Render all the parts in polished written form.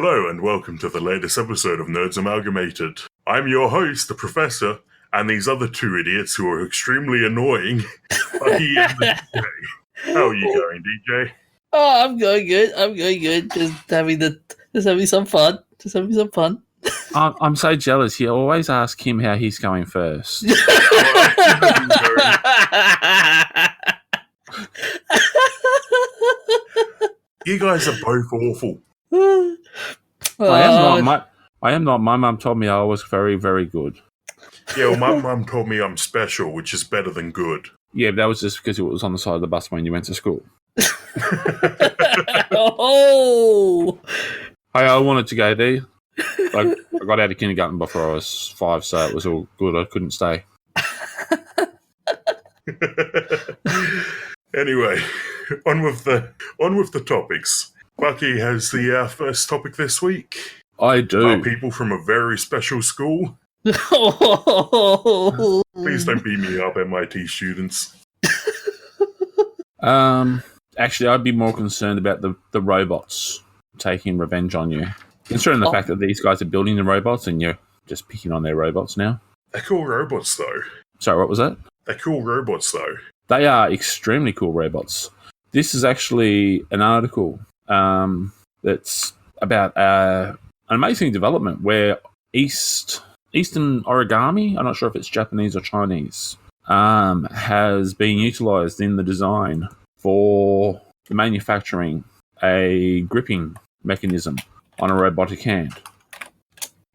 Hello and welcome to the latest episode of Nerds Amalgamated. I'm your host, the Professor, and these other two idiots who are extremely annoying, Bucky and the DJ. How are you going, DJ? Oh, I'm going good. Just having some fun. I'm so jealous. You always ask him how he's going first. You guys are both awful. I am not. My mum told me I was very, very good. Yeah, well, my mum told me I'm special, which is better than good. Yeah, but that was just because it was on the side of the bus when you went to school. Oh! I wanted to go there. I got out of kindergarten before I was 5, so it was all good. I couldn't stay. Anyway, on with the topics. Bucky has the first topic this week. I do. People from a very special school. Please don't beat me up, MIT students. Actually, I'd be more concerned about the robots taking revenge on you. Considering the fact that these guys are building the robots and you're just picking on their robots now. They're cool robots, though. Sorry, what was that? They're cool robots, though. They are extremely cool robots. This is actually an article that's about an amazing development where Eastern origami, I'm not sure if it's Japanese or Chinese, has been utilised in the design for the manufacturing a gripping mechanism on a robotic hand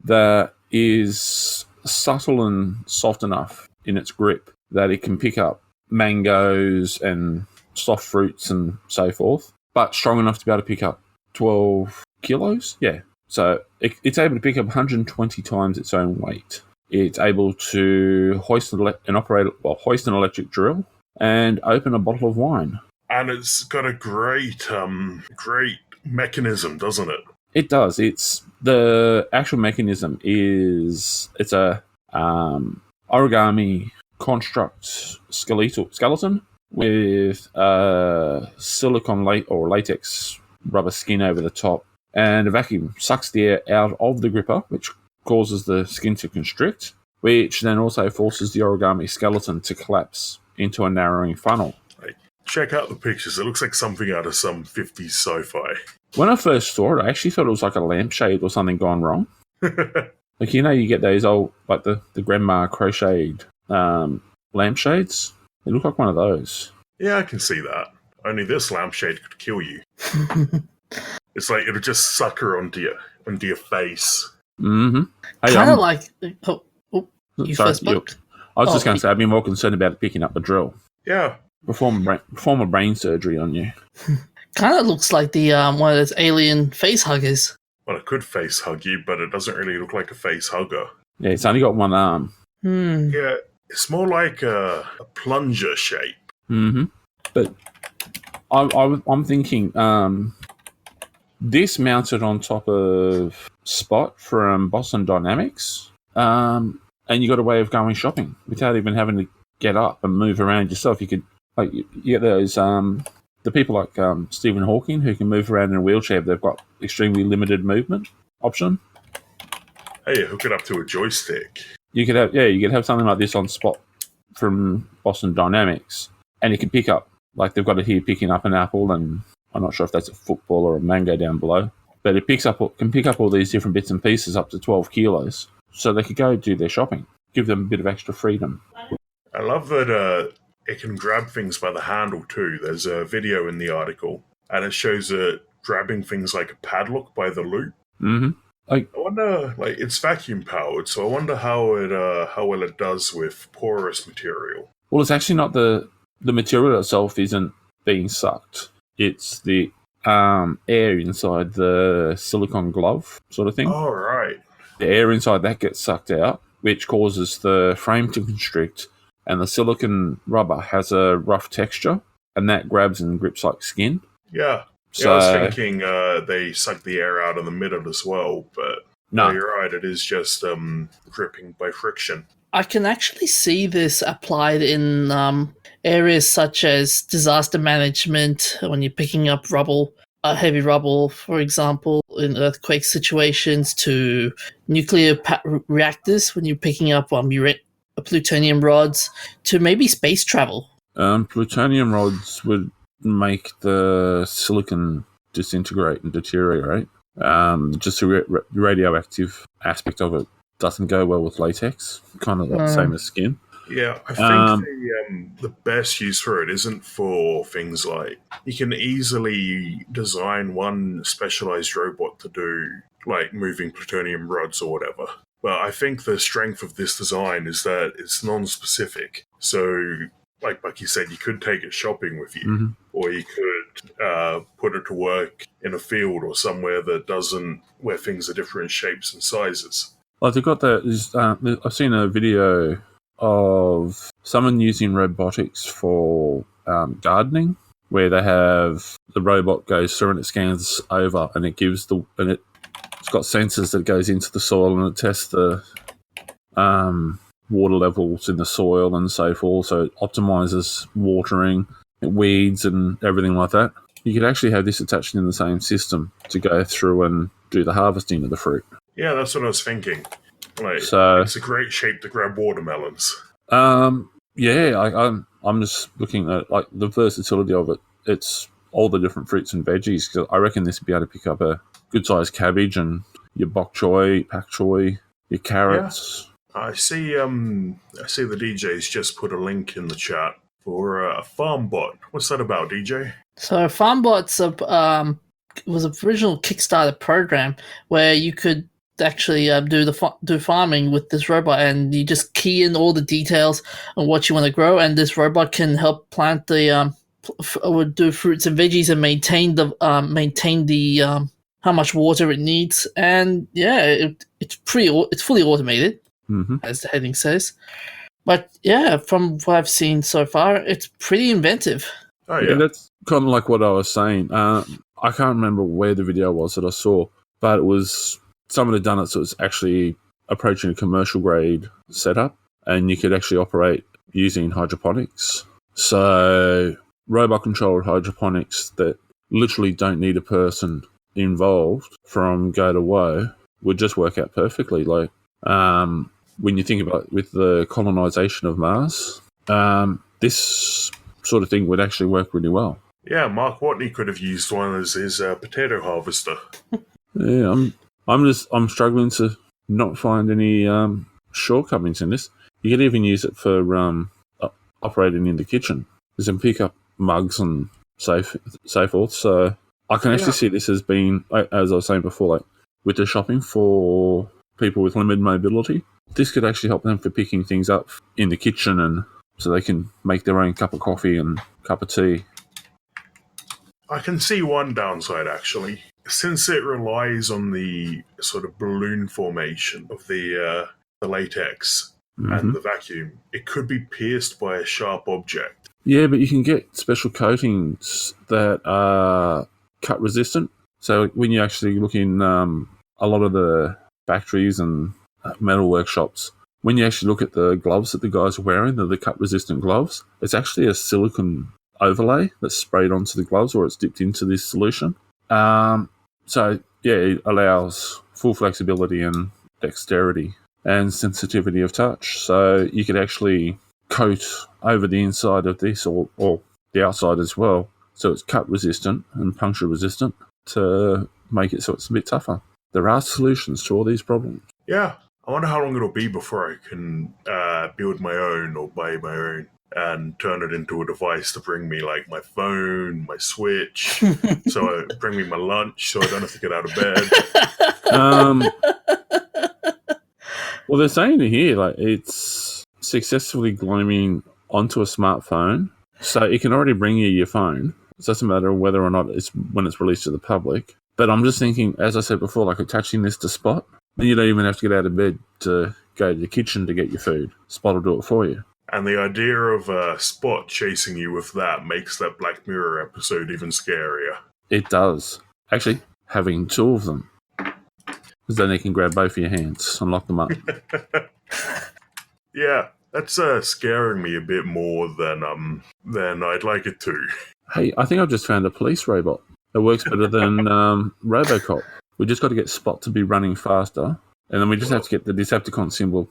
that is subtle and soft enough in its grip that it can pick up mangoes and soft fruits and so forth, but strong enough to be able to pick up 12 kilos. Yeah. So it's able to pick up 120 times its own weight. It's able to hoist an electric drill and open a bottle of wine. And it's got a great mechanism, doesn't it? It does. The actual mechanism is a origami construct skeleton with silicone latex rubber skin over the top, and a vacuum sucks the air out of the gripper, which causes the skin to constrict, which then also forces the origami skeleton to collapse into a narrowing funnel. Check out the pictures. It looks like something out of some 50s sci-fi. When I first saw it, I actually thought it was like a lampshade or something gone wrong. Like, you get those old, like the grandma crocheted lampshades. They look like one of those. Yeah, I can see that. Only this lampshade could kill you. It's like it'll just sucker onto your face. Mm-hmm. Hey, kind of like... you first spoke? I was just going to say, I'd be more concerned about it picking up the drill. Yeah. Perform a brain surgery on you. Kind of looks like the one of those alien face huggers. Well, it could face hug you, but it doesn't really look like a face hugger. Yeah, it's only got one arm. Yeah, it's more like a plunger shape. Mm-hmm. But I'm thinking this mounted on top of Spot from Boston Dynamics, and you got a way of going shopping without even having to get up and move around yourself. You could, like, you get those the people like Stephen Hawking who can move around in a wheelchair. They've got extremely limited movement option. Hey, hook it up to a joystick. You could have something like this on Spot from Boston Dynamics, and it can pick up, like they've got it here, picking up an apple, and I'm not sure if that's a football or a mango down below, but it can pick up all these different bits and pieces up to 12 kilos, so they could go do their shopping, give them a bit of extra freedom. I love that it can grab things by the handle too. There's a video in the article, and it shows it grabbing things like a padlock by the loop. Mm-hmm. I wonder, like, it's vacuum powered, so I wonder how well it does with porous material. Well, it's actually not the material itself isn't being sucked. It's the air inside the silicone glove sort of thing. Oh, right. The air inside that gets sucked out, which causes the frame to constrict, and the silicone rubber has a rough texture, and that grabs and grips like skin. Yeah. So, I was thinking they suck the air out of the middle as well, but no, you're right. It is just gripping by friction. I can actually see this applied in areas such as disaster management when you're picking up rubble. heavy rubble, for example, in earthquake situations, to nuclear reactors when you're picking up plutonium rods, to maybe space travel. Plutonium rods would make the silicon disintegrate and deteriorate. Just the radioactive aspect of it doesn't go well with latex, kind of the same as skin. Yeah, I think the best use for it isn't for things like you can easily design one specialized robot to do like moving plutonium rods or whatever. But I think the strength of this design is that it's non-specific. So, like you said, you could take it shopping with you, or you could put it to work in a field or somewhere that where things are different shapes and sizes. Like they've got that. I've seen a video of someone using robotics for gardening, where they have the robot goes through and it scans over, and it's got sensors that goes into the soil and it tests the water levels in the soil and so forth. So it optimizes watering, weeds, and everything like that. You could actually have this attached in the same system to go through and do the harvesting of the fruit. Yeah, that's what I was thinking. It's a great shape to grab watermelons. I'm just looking at like the versatility of it. It's all the different fruits and veggies. Cause I reckon this would be able to pick up a good sized cabbage and your bok choy, pak choy, your carrots. Yeah. I see the DJ's just put a link in the chat for a farm bot. What's that about, DJ? So FarmBot's was an original Kickstarter program where you could actually do farming with this robot, and you just key in all the details on what you want to grow, and this robot can help plant the do fruits and veggies and maintain the how much water it needs. And yeah, it's fully automated, as the heading says. But yeah, from what I've seen so far, it's pretty inventive. Oh yeah, that's kind of like what I was saying. I can't remember where the video was that I saw, but it was someone had done it, so it's actually approaching a commercial grade setup, and you could actually operate using hydroponics. So robot controlled hydroponics that literally don't need a person involved from go to woe would just work out perfectly. Like when you think about with the colonization of Mars, this sort of thing would actually work really well. Yeah, Mark Watney could have used one as his potato harvester. Yeah, I'm struggling to not find any shortcomings in this. You could even use it for operating in the kitchen. You can pick up mugs and so forth. So I can actually see this as being, as I was saying before, like with the shopping for people with limited mobility, this could actually help them for picking things up in the kitchen, and so they can make their own cup of coffee and cup of tea. I can see one downside, actually. Since it relies on the sort of balloon formation of the latex and the vacuum, it could be pierced by a sharp object. Yeah, but you can get special coatings that are cut resistant. So when you actually look in a lot of the factories and metal workshops, when you actually look at the gloves that the guys are wearing, the cut resistant gloves, it's actually a silicone overlay that's sprayed onto the gloves, or it's dipped into this solution. So yeah, it allows full flexibility and dexterity and sensitivity of touch. So you could actually coat over the inside of this or the outside as well, so it's cut resistant and puncture resistant to make it so it's a bit tougher. There are solutions to all these problems. Yeah, I wonder how long it'll be before I can build my own or buy my own and turn it into a device to bring me like my phone, my Switch, bring me my lunch so I don't have to get out of bed. Well, they're saying here like it's successfully gleaming onto a smartphone, so it can already bring you your phone. It doesn't matter whether or not it's when it's released to the public. But I'm just thinking, as I said before, like attaching this to Spot, then you don't even have to get out of bed to go to the kitchen to get your food. Spot will do it for you. And the idea of Spot chasing you with that makes that Black Mirror episode even scarier. It does. Actually, having two of them. Because then they can grab both of your hands and lock them up. Yeah, that's scaring me a bit more than I'd like it to. Hey, I think I've just found a police robot. It works better than RoboCop. We just got to get Spot to be running faster, and then we just have to get the Decepticon symbol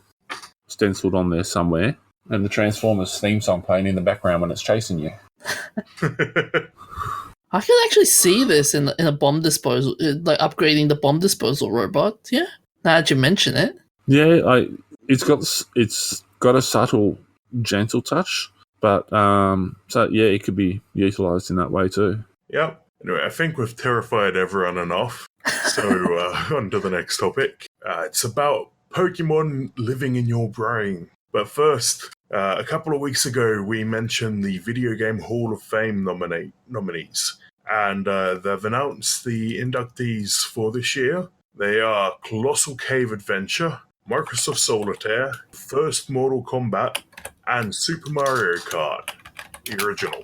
stenciled on there somewhere, and the Transformers theme song playing in the background when it's chasing you. I can actually see this in a bomb disposal, like upgrading the bomb disposal robot. Yeah, now that you mention it. Yeah, it's got a subtle, gentle touch, but so yeah, it could be utilised in that way too. Yep. Anyway, I think we've terrified everyone enough. So on to the next topic. It's about Pokemon living in your brain. But first, a couple of weeks ago, we mentioned the Video Game Hall of Fame nominees. And they've announced the inductees for this year. They are Colossal Cave Adventure, Microsoft Solitaire, First Mortal Kombat, and Super Mario Kart, the original.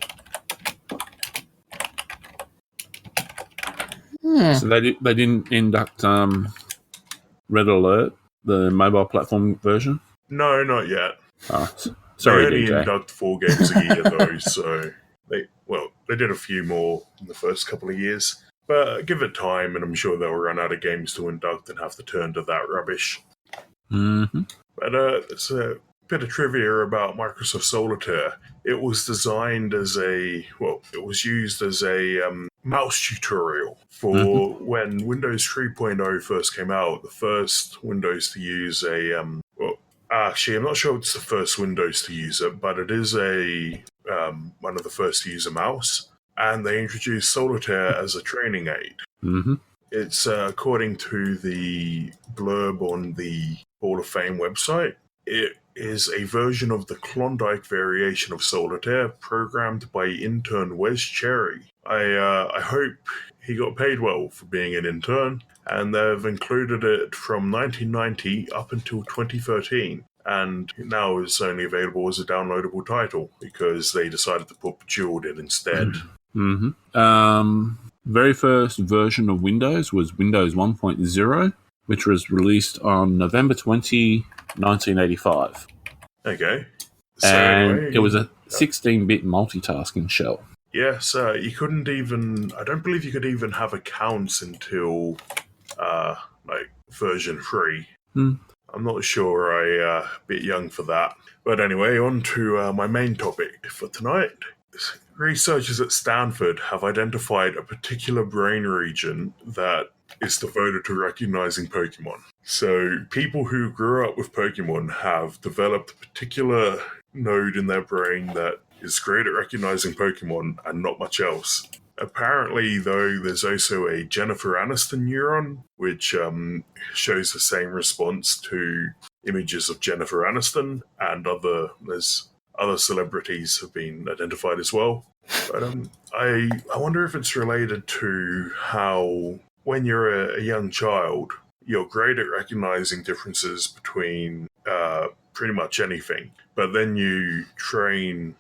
So they didn't induct Red Alert, the mobile platform version? No, not yet. Oh, sorry, they only DJ. induct 4 games a year, though, so they did a few more in the first couple of years. But give it time, and I'm sure they'll run out of games to induct and have to turn to that rubbish. Mm-hmm. But it's a bit of trivia about Microsoft Solitaire. It was designed as it was used as a mouse tutorial for when Windows 3.0 first came out. The first Windows to use actually, I'm not sure it's the first Windows to use it, but it is one of the first to use a mouse. And they introduced Solitaire as a training aid. Mm-hmm. It's according to the blurb on the Hall of Fame website. It is a version of the Klondike variation of Solitaire, programmed by intern Wes Cherry. I hope he got paid well for being an intern, and they've included it from 1990 up until 2013, and now it's only available as a downloadable title because they decided to put Bejeweled in instead. Mm-hmm. Very first version of Windows was Windows 1.0, which was released on November 20, 1985. Okay. So and anyway, it was a 16-bit multitasking shell. Yes, you couldn't even... I don't believe you could even have accounts until, version 3. I'm not sure. I'm a bit young for that. But anyway, on to my main topic for tonight. Researchers at Stanford have identified a particular brain region that is devoted to recognizing Pokemon. So people who grew up with Pokemon have developed a particular node in their brain that is great at recognizing Pokemon and not much else. Apparently, though, there's also a Jennifer Aniston neuron, which shows the same response to images of Jennifer Aniston, and other celebrities have been identified as well. But I wonder if it's related to how when you're a young child, you're great at recognizing differences between pretty much anything. But then you train,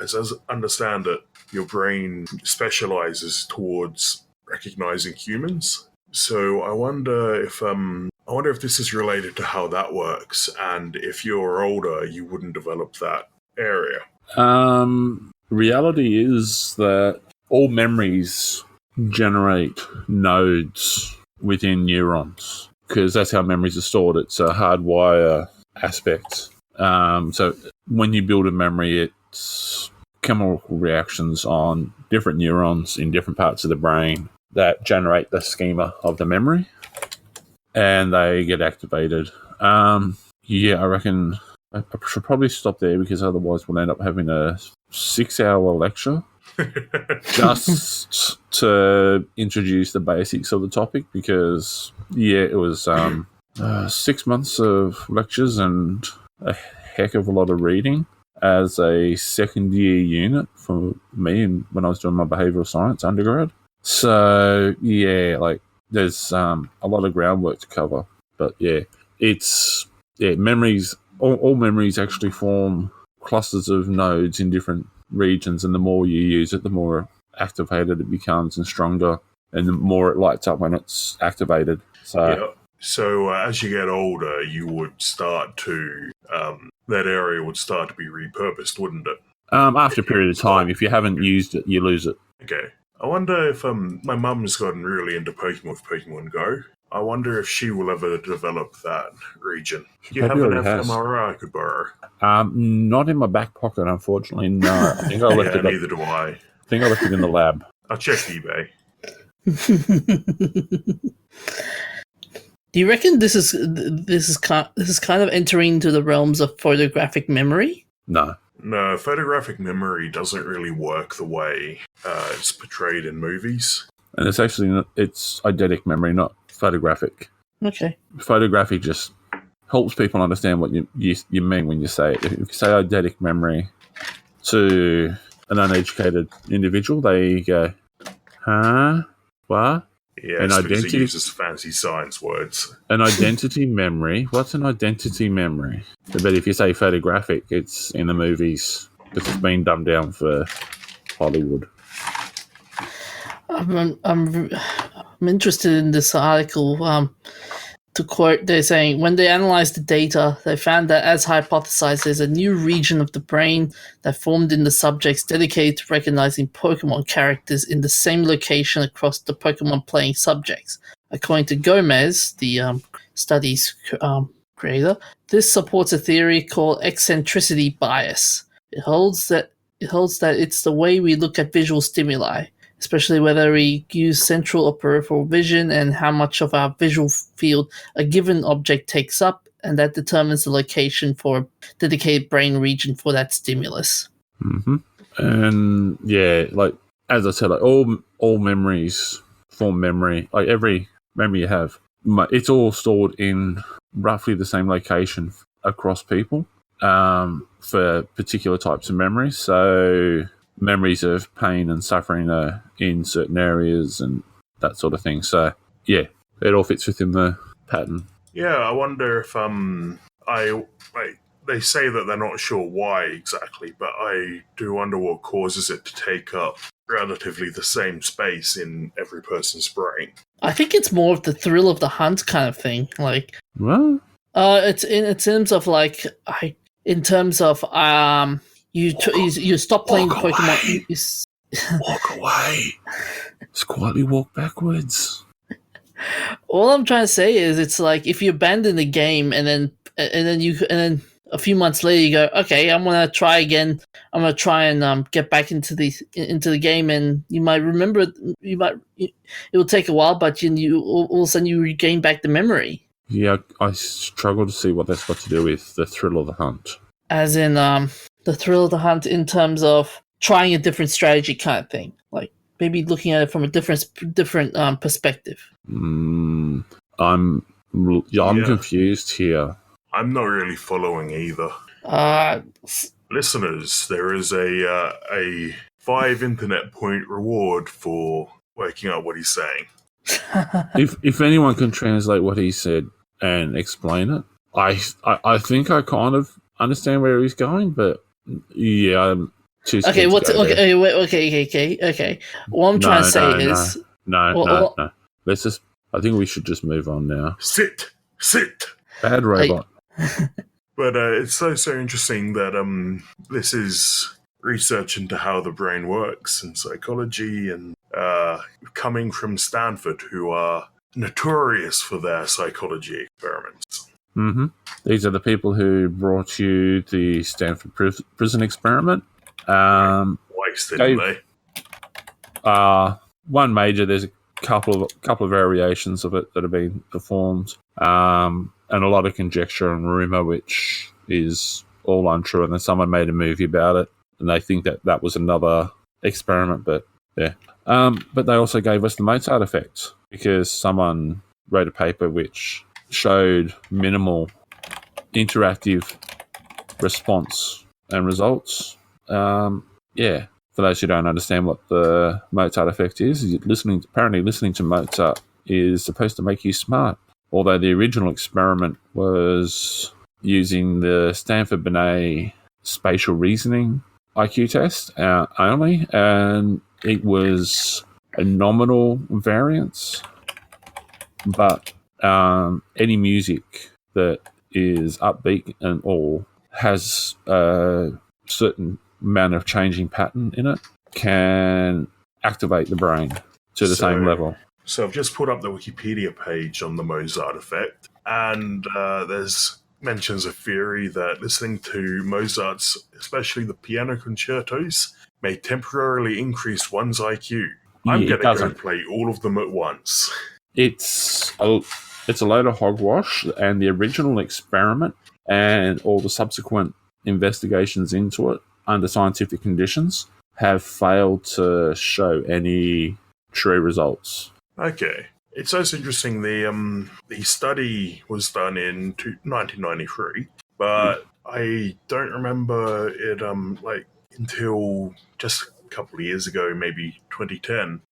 as I understand it, your brain specializes towards recognizing humans. So I wonder if this is related to how that works, and if you're older, you wouldn't develop that area. Reality is that all memories generate nodes within neurons, because that's how memories are stored. It's a hardwire aspect. So when you build a memory, it's chemical reactions on different neurons in different parts of the brain that generate the schema of the memory, and they get activated. I reckon I should probably stop there, because otherwise we'll end up having a 6-hour lecture just to introduce the basics of the topic, because it was 6 months of lectures and a heck of a lot of reading as a second year unit for me when I was doing my behavioural science undergrad. So there's a lot of groundwork to cover. But memories. All memories actually form clusters of nodes in different regions, and the more you use it, the more activated it becomes and stronger, and the more it lights up when it's activated. So as you get older, you would start to that area would start to be repurposed, wouldn't it? After a period of time, if you haven't used it, you lose it. Okay. I wonder if my mum's gotten really into Pokemon with Pokemon Go. I wonder if she will ever develop that region. Do you have probably an already has. fMRI I could borrow? Not in my back pocket, unfortunately. No, I think I left Yeah, it. neither do I. I think I left it in the lab. I'll check eBay. Do you reckon this is kind of entering into the realms of photographic memory? No. No, photographic memory doesn't really work the way it's portrayed in movies. And it's actually it's eidetic memory, not photographic. Okay. Photographic just helps people understand what you mean when you say it. If you say eidetic memory to an uneducated individual, they go, huh? What? Yeah, An because identity it uses fancy science words. An identity memory? What's an identity memory? But if you say photographic, it's in the movies because it's been dumbed down for Hollywood. I'm interested in this article. To quote, they're saying, when they analyzed the data, they found that, as hypothesized, there's a new region of the brain that formed in the subjects dedicated to recognizing Pokemon characters in the same location across the Pokemon playing subjects. According to Gomez, the study's creator, this supports a theory called eccentricity bias. It holds that it's the way we look at visual stimuli, especially whether we use central or peripheral vision and how much of our visual field a given object takes up, and that determines the location for a dedicated brain region for that stimulus. Mm-hmm. And yeah, like as I said, like all memories form memory. Like every memory you have, it's all stored in roughly the same location across people for particular types of memories. So memories of pain and suffering are in certain areas and that sort of thing. So yeah, it all fits within the pattern. Yeah, I wonder if they say that they're not sure why exactly, but I do wonder what causes it to take up relatively the same space in every person's brain. I think it's more of the thrill of the hunt kind of thing. Like, Well, it's in terms of you stop playing Walk Pokemon. walk away. Squatly walk backwards. All I'm trying to say is, it's like if you abandon the game and then a few months later you go, okay, I'm gonna try again. I'm gonna try and get back into the game, and you might remember. It will take a while, but you all of a sudden you regain back the memory. Yeah, I struggle to see what that's got to do with the thrill of the hunt. As in the thrill of the hunt in terms of trying a different strategy kind of thing, like maybe looking at it from a different perspective. I'm confused here. I'm not really following either. Listeners, there is a 5 internet point reward for working out what he's saying. If anyone can translate what he said and explain it, I think I kind of understand where he's going, but yeah, I'm too scared Okay, to go there. okay. What I'm trying to say is no. Let's just. I think we should just move on now. Sit. Bad robot. But it's so interesting that this is research into how the brain works and psychology, and coming from Stanford, who are notorious for their psychology experiments. Mm-hmm. These are the people who brought you the Stanford prison experiment. Twice, didn't they? One major. There's a couple of variations of it that have been performed, and a lot of conjecture and rumor, which is all untrue. And then someone made a movie about it, and they think that was another experiment. But yeah, but they also gave us the Mozart effect because someone wrote a paper which showed minimal interactive response and results. Yeah. For those who don't understand what the Mozart effect is, apparently listening to Mozart is supposed to make you smart. Although the original experiment was using the Stanford Binet spatial reasoning IQ test only, and it was a nominal variance. But any music that is upbeat and all has a certain amount of changing pattern in it can activate the brain to the same level. So I've just put up the Wikipedia page on the Mozart effect, and there's mentions a theory that listening to Mozart's, especially the piano concertos, may temporarily increase one's IQ. I'm going to go play all of them at once. It's a load of hogwash, and the original experiment and all the subsequent investigations into it under scientific conditions have failed to show any true results. Okay. It's also interesting, the study was done in 1993, but I don't remember it until just a couple of years ago, maybe 2010.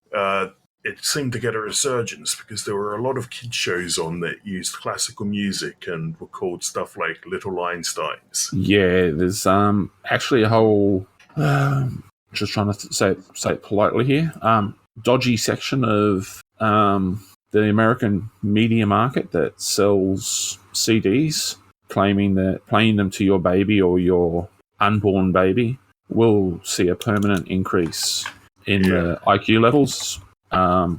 It seemed to get a resurgence because there were a lot of kids shows on that used classical music and were called stuff like Little Einsteins. Yeah, there's actually a whole just trying to say it politely here, dodgy section of the American media market that sells CDs, claiming that playing them to your baby or your unborn baby will see a permanent increase in the IQ levels. I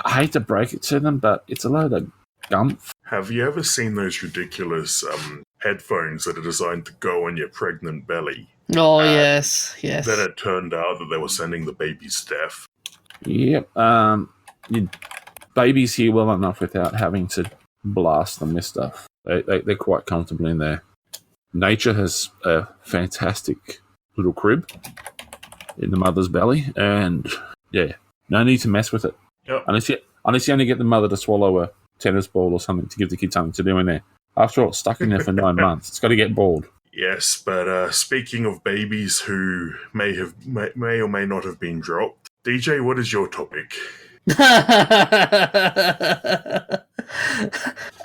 hate to break it to them, but it's a load of gumph. Have you ever seen those ridiculous headphones that are designed to go on your pregnant belly? Oh, yes. Then it turned out that they were sending the babies deaf. Yep. Your babies hear well enough without having to blast them with stuff. They're quite comfortable in there. Nature has a fantastic little crib in the mother's belly, and no need to mess with it. Yep. Unless you only get the mother to swallow a tennis ball or something to give the kid something to do in there. After all, it's stuck in there for 9 months. It's got to get bored. Yes, but speaking of babies who may or may not have been dropped, DJ, what is your topic?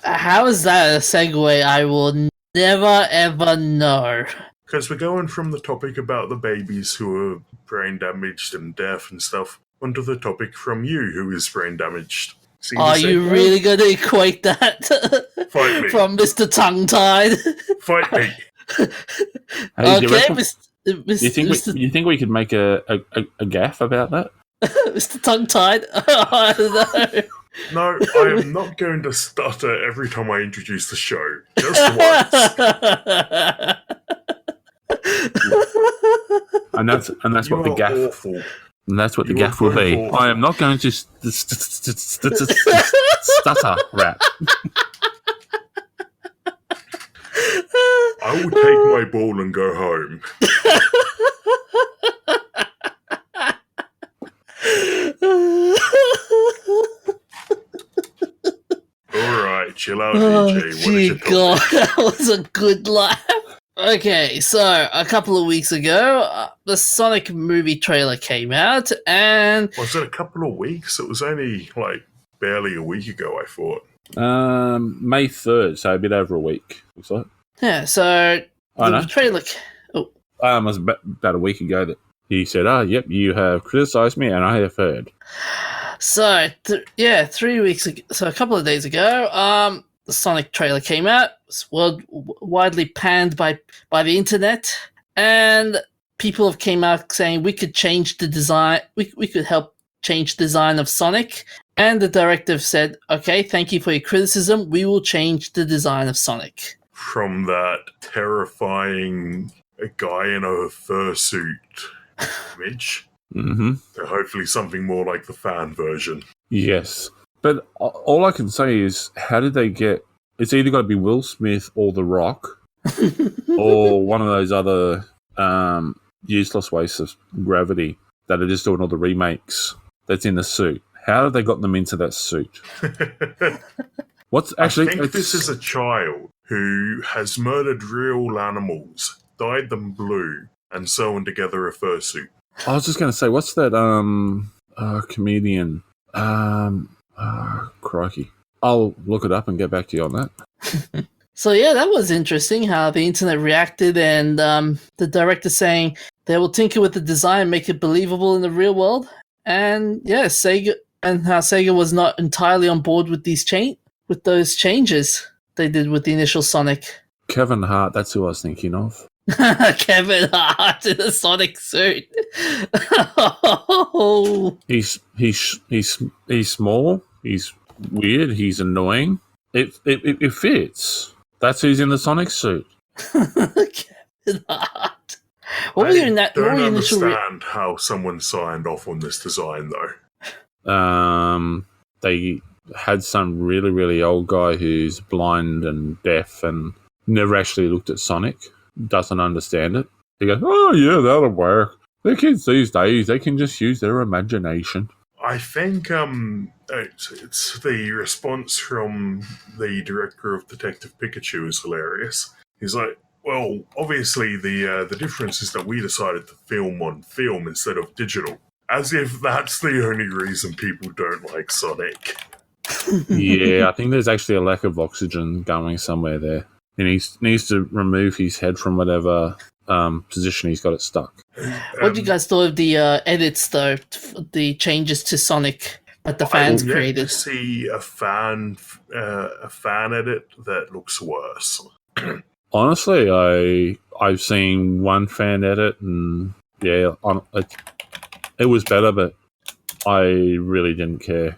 How is that a segue? I will never ever know. Because we're going from the topic about the babies who are brain damaged and deaf and stuff onto the topic from you who is brain damaged. Are you really going to equate that Fight me. from Mr. Tongue-Tied? Fight me. Okay, you think we could make a gaff about that? Mr. Tongue-Tied? I don't know. No, I am not going to stutter every time I introduce the show. Just once. and that's what the gaff. Awful. And that's what the gaff will be. Awful. I am not going to stutter rap. I will take my ball and go home. Alright, chill out, DJ. What is your topic? God, that was a good laugh. Okay, so a couple of weeks ago, the Sonic movie trailer came out, and... Was it a couple of weeks? It was only, barely a week ago, I thought. May 3rd, so a bit over a week, looks like. Yeah, so the trailer... It was about a week ago that he said, yep, you have criticised me, and I have heard. So, 3 weeks ago, so a couple of days ago, the Sonic trailer came out. It was widely panned by the internet, and people have came out saying we could change the design. We could help change the design of Sonic. And the director said, "Okay, thank you for your criticism. We will change the design of Sonic." From that terrifying guy in a fursuit image. Mm-hmm. So hopefully something more like the fan version. Yes. But all I can say is, how did they get... It's either got to be Will Smith or The Rock or one of those other useless wastes of gravity that are just doing all the remakes that's in the suit. How have they got them into that suit? I think this is a child who has murdered real animals, dyed them blue, and sewn together a fursuit. I was just going to say, what's that comedian? Crikey. I'll look it up and get back to you on that. So yeah, that was interesting how the internet reacted, and the director saying they will tinker with the design, make it believable in the real world. And yeah, Sega, and how Sega was not entirely on board with those changes they did with the initial Sonic. Kevin Hart, that's who I was thinking of. Kevin Hart in a Sonic suit. Oh. He's small. He's weird. He's annoying. It fits. That's who's in the Sonic suit. Kevin Hart. What were your I what were don't your initial understand how someone signed off on this design, though. They had some really, really old guy who's blind and deaf and never actually looked at Sonic, doesn't understand it. He goes, "Oh yeah, that'll work. The kids these days, they can just use their imagination." I think it's the response from the director of Detective Pikachu is hilarious. He's like, well, obviously the difference is that we decided to film on film instead of digital. As if that's the only reason people don't like Sonic. Yeah, I think there's actually a lack of oxygen going somewhere there. He needs to remove his head from whatever position he's got it stuck. What do you guys thought of the edits, though? The changes to Sonic that the fans I've yet created? to see a fan edit that looks worse. Honestly, I've seen one fan edit, and yeah, it was better, but I really didn't care.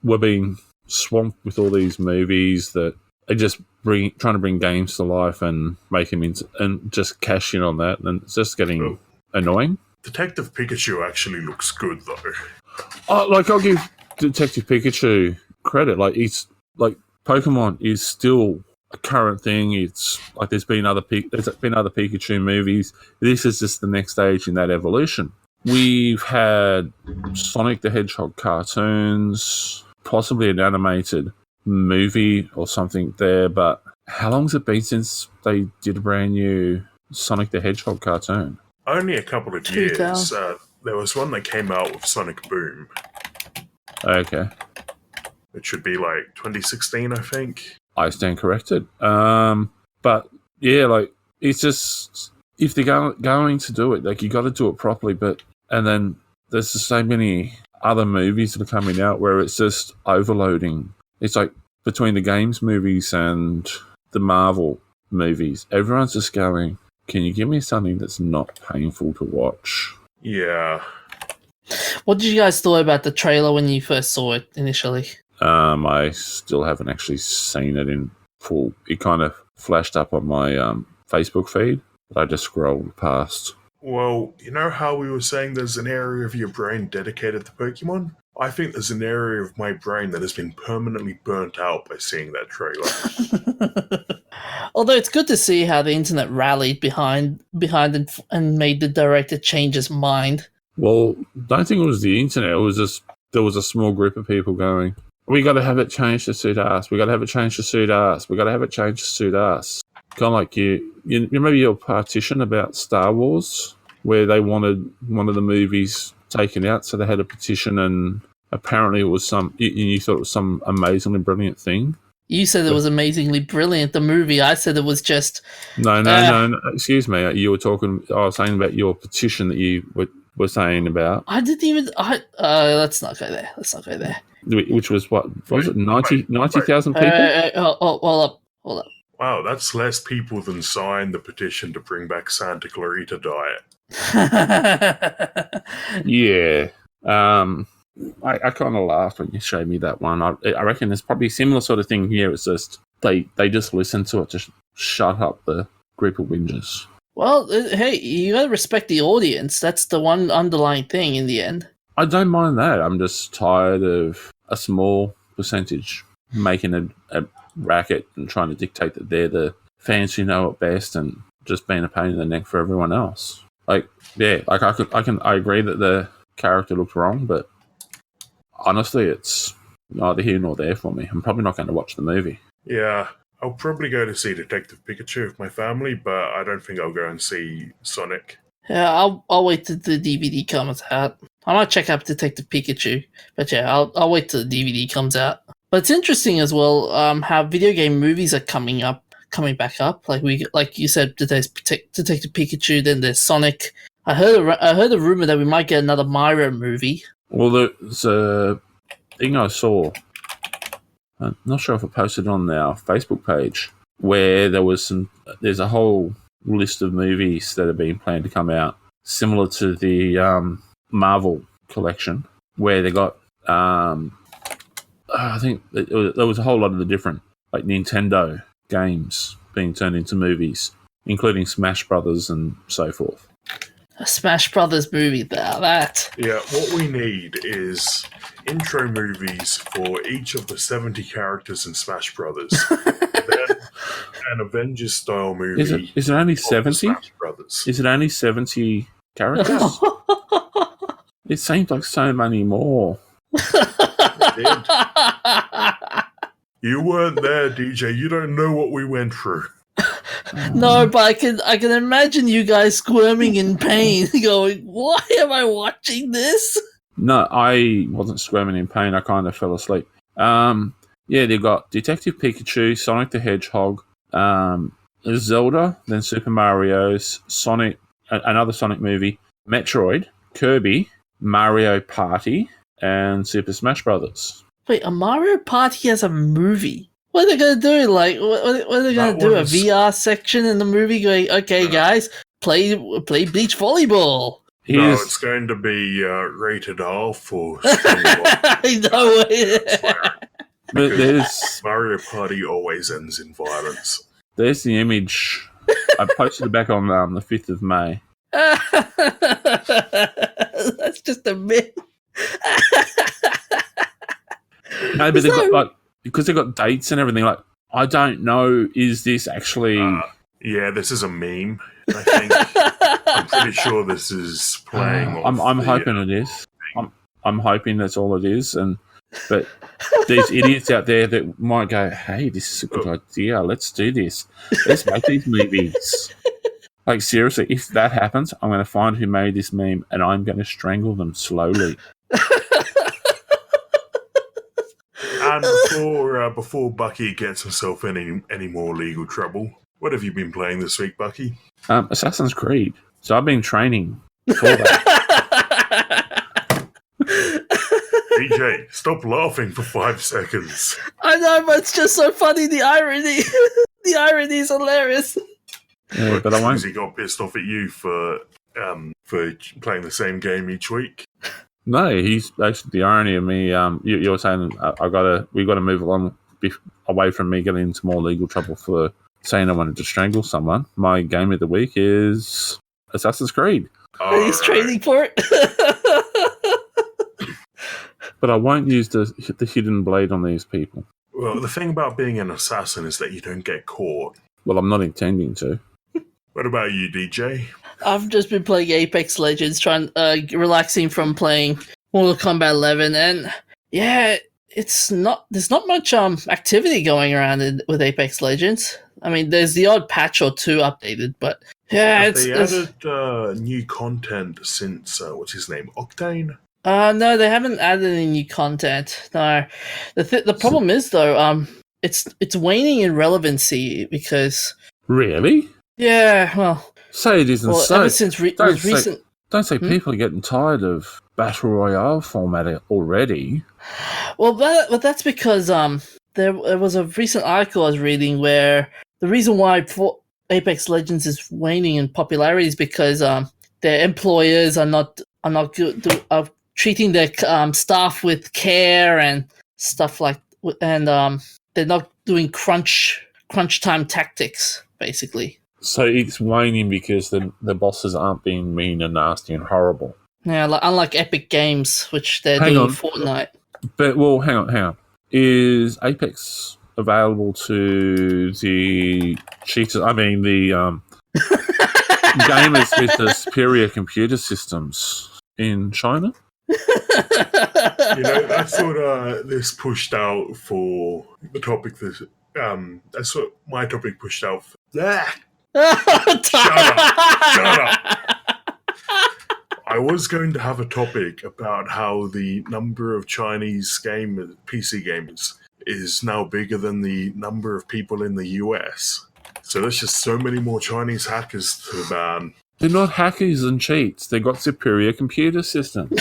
We're being swamped with all these movies that are just trying to bring games to life and make them into, and just cash in on that, and it's just getting annoying. Detective Pikachu actually looks good, though. I'll give Detective Pikachu credit. Pokemon is still a current thing. It's like there's been other Pikachu movies. This is just the next stage in that evolution. We've had Sonic the Hedgehog cartoons, possibly an animated movie or something there, but how long's it been since they did a brand new Sonic the Hedgehog cartoon? Only a couple of years. There was one that came out with Sonic Boom. Okay. It should be like 2016, I think. I stand corrected. But yeah, it's just, if they're going to do it, you got to do it properly. And then there's just so many other movies that are coming out where it's just overloading. It's like between the games movies and the Marvel movies, everyone's just going, can you give me something that's not painful to watch? Yeah. What did you guys thought about the trailer when you first saw it initially? I still haven't actually seen it in full. It kind of flashed up on my Facebook feed, but I just scrolled past. Well, you know how we were saying there's an area of your brain dedicated to Pokemon? I think there's an area of my brain that has been permanently burnt out by seeing that trailer. Although it's good to see how the internet rallied behind and made the director change his mind. Well, don't think it was the internet. It was just there was a small group of people going, we got to have it changed to suit us. We got to have it changed to suit us. We got to have it changed to suit us. Kind of like you remember your partition about Star Wars, where they wanted one of the movies taken out, so they had a petition, and apparently it was you thought it was some amazingly brilliant thing. You said it was amazingly brilliant, the movie. I said it was just... No. Excuse me. You were talking... I was saying about your petition that you were saying about. I didn't even... let's not go there. Which was what? Was it 90,000 people? Hold up. Wow, that's less people than signed the petition to bring back Santa Clarita Diet. Yeah. I kind of laughed when you showed me that one. I reckon there's probably a similar sort of thing here. It's just they just listen to it to shut up the group of whingers. Well, hey, you gotta respect the audience. That's the one underlying thing in the end. I don't mind that. I'm just tired of a small percentage making a racket and trying to dictate that they're the fans who know it best and just being a pain in the neck for everyone else. I agree that the character looked wrong, but honestly, it's neither here nor there for me. I'm probably not going to watch the movie. Yeah, I'll probably go to see Detective Pikachu with my family, but I don't think I'll go and see Sonic. Yeah, I'll wait till the DVD comes out. I might check out Detective Pikachu, but yeah, I'll wait till the DVD comes out. But it's interesting as well how video game movies are coming back up. Like you said, there's Detective Pikachu, then there's Sonic. I heard a rumor that we might get another Mario movie. Well, there's a thing I saw. I'm not sure if I posted it on our Facebook page. where there's a whole list of movies that have been planned to come out, similar to the Marvel collection, where they got, I think there was a whole lot of the different like Nintendo games being turned into movies, including Smash Brothers and so forth. A Smash Brothers movie, that. Yeah, what we need is intro movies for each of the 70 characters in Smash Brothers. Then an Avengers-style movie. Is it only 70? Smash Brothers. Is it only 70 characters? It seems like so many more. It did. You weren't there, DJ. You don't know what we went through. No, but I can imagine you guys squirming in pain, going, "Why am I watching this?" No, I wasn't squirming in pain. I kind of fell asleep. Yeah, they've got Detective Pikachu, Sonic the Hedgehog, Zelda, then Super Mario's, Sonic, another Sonic movie, Metroid, Kirby, Mario Party, and Super Smash Brothers. Wait, a Mario Party has a movie? What are they going to do? Like, what are they going to do? A VR section in the movie going, okay, guys, play beach volleyball. No, it's going to be rated R for I know it. But there's Mario Party always ends in violence. There's the image. I posted it back on the 5th of May. That's just a myth. No, but they've got because they've got dates and everything. Like, I don't know, is this actually? Yeah, this is a meme. I think I'm pretty sure this is playing. I'm hoping it is. I'm hoping that's all it is. But these idiots out there that might go, "Hey, this is a good idea. Let's do this. Let's make these movies." Like, seriously, if that happens, I'm going to find who made this meme and I'm going to strangle them slowly. And before Bucky gets himself in any more legal trouble, what have you been playing this week, Bucky? Assassin's Creed. So I've been training for that. DJ, stop laughing for 5 seconds. I know, but it's just so funny, the irony. The irony is hilarious. Yeah, but I won't. He got pissed off at you for playing the same game each week. No, he's actually the irony of me. You're saying we got to move along away from me getting into more legal trouble for saying I wanted to strangle someone. My game of the week is Assassin's Creed. He's training for it. But I won't use the hidden blade on these people. Well, the thing about being an assassin is that you don't get caught. Well, I'm not intending to. What about you, DJ? I've just been playing Apex Legends, relaxing from playing Mortal Kombat 11, and yeah, there's not much activity going around with Apex Legends. I mean, there's the odd patch or two updated, but yeah, they added new content since what's his name, Octane? No, they haven't added any new content. No, the problem is though, it's waning in relevancy because really, yeah, well. Say it isn't so. Ever since recent... Don't say people are getting tired of Battle Royale format already. Well, but that's because there was a recent article I was reading where the reason why Apex Legends is waning in popularity is because their employers are not good, are treating their staff with care and stuff like, and they're not doing crunch time tactics, basically. So it's waning because the bosses aren't being mean and nasty and horrible. Yeah, unlike Epic Games, which they're doing Fortnite. But, well, hang on. Is Apex available to the cheaters? I mean, the gamers with the superior computer systems in China? I thought this pushed out for the topic. That's what my topic pushed out for. Shut up. I was going to have a topic about how the number of Chinese PC gamers is now bigger than the number of people in the US. So there's just so many more Chinese hackers to ban. They're not hackers and cheats. They got superior computer systems.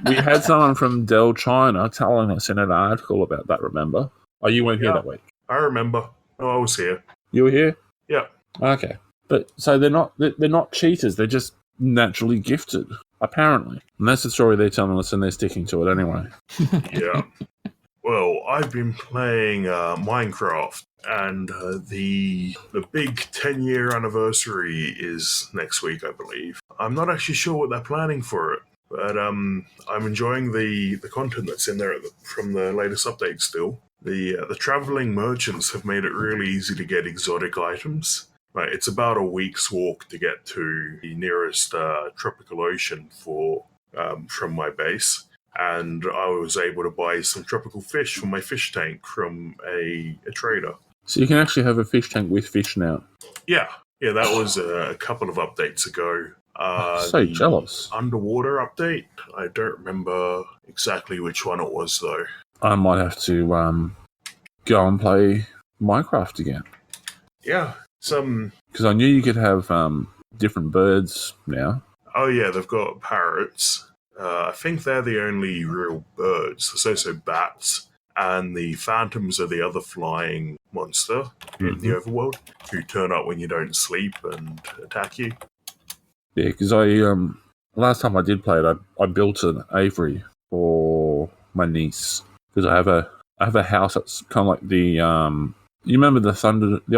We had someone from Dell China telling us in an article about that, remember? Oh, you weren't here that week. I remember. Oh, I was here. You were here? Yeah. Okay. But so they're not cheaters, they're just naturally gifted, apparently. And that's the story they're telling us, and they're sticking to it anyway. Yeah. Well, I've been playing Minecraft, and the big 10-year anniversary is next week, I believe. I'm not actually sure what they're planning for it, but I'm enjoying the content that's in there from the latest update still. The traveling merchants have made it really easy to get exotic items. Like, it's about a week's walk to get to the nearest tropical ocean from my base. And I was able to buy some tropical fish for my fish tank from a trader. So you can actually have a fish tank with fish now. Yeah, that was a couple of updates ago. So jealous. Underwater update, I don't remember exactly which one it was, though. I might have to go and play Minecraft again. Yeah, because I knew you could have different birds now. Oh yeah, they've got parrots. I think they're the only real birds. There's also bats, and the phantoms are the other flying monster in the overworld who turn up when you don't sleep and attack you. Yeah, because last time I did play it, I built an aviary for my niece, because I have a house that's kind of like the you remember the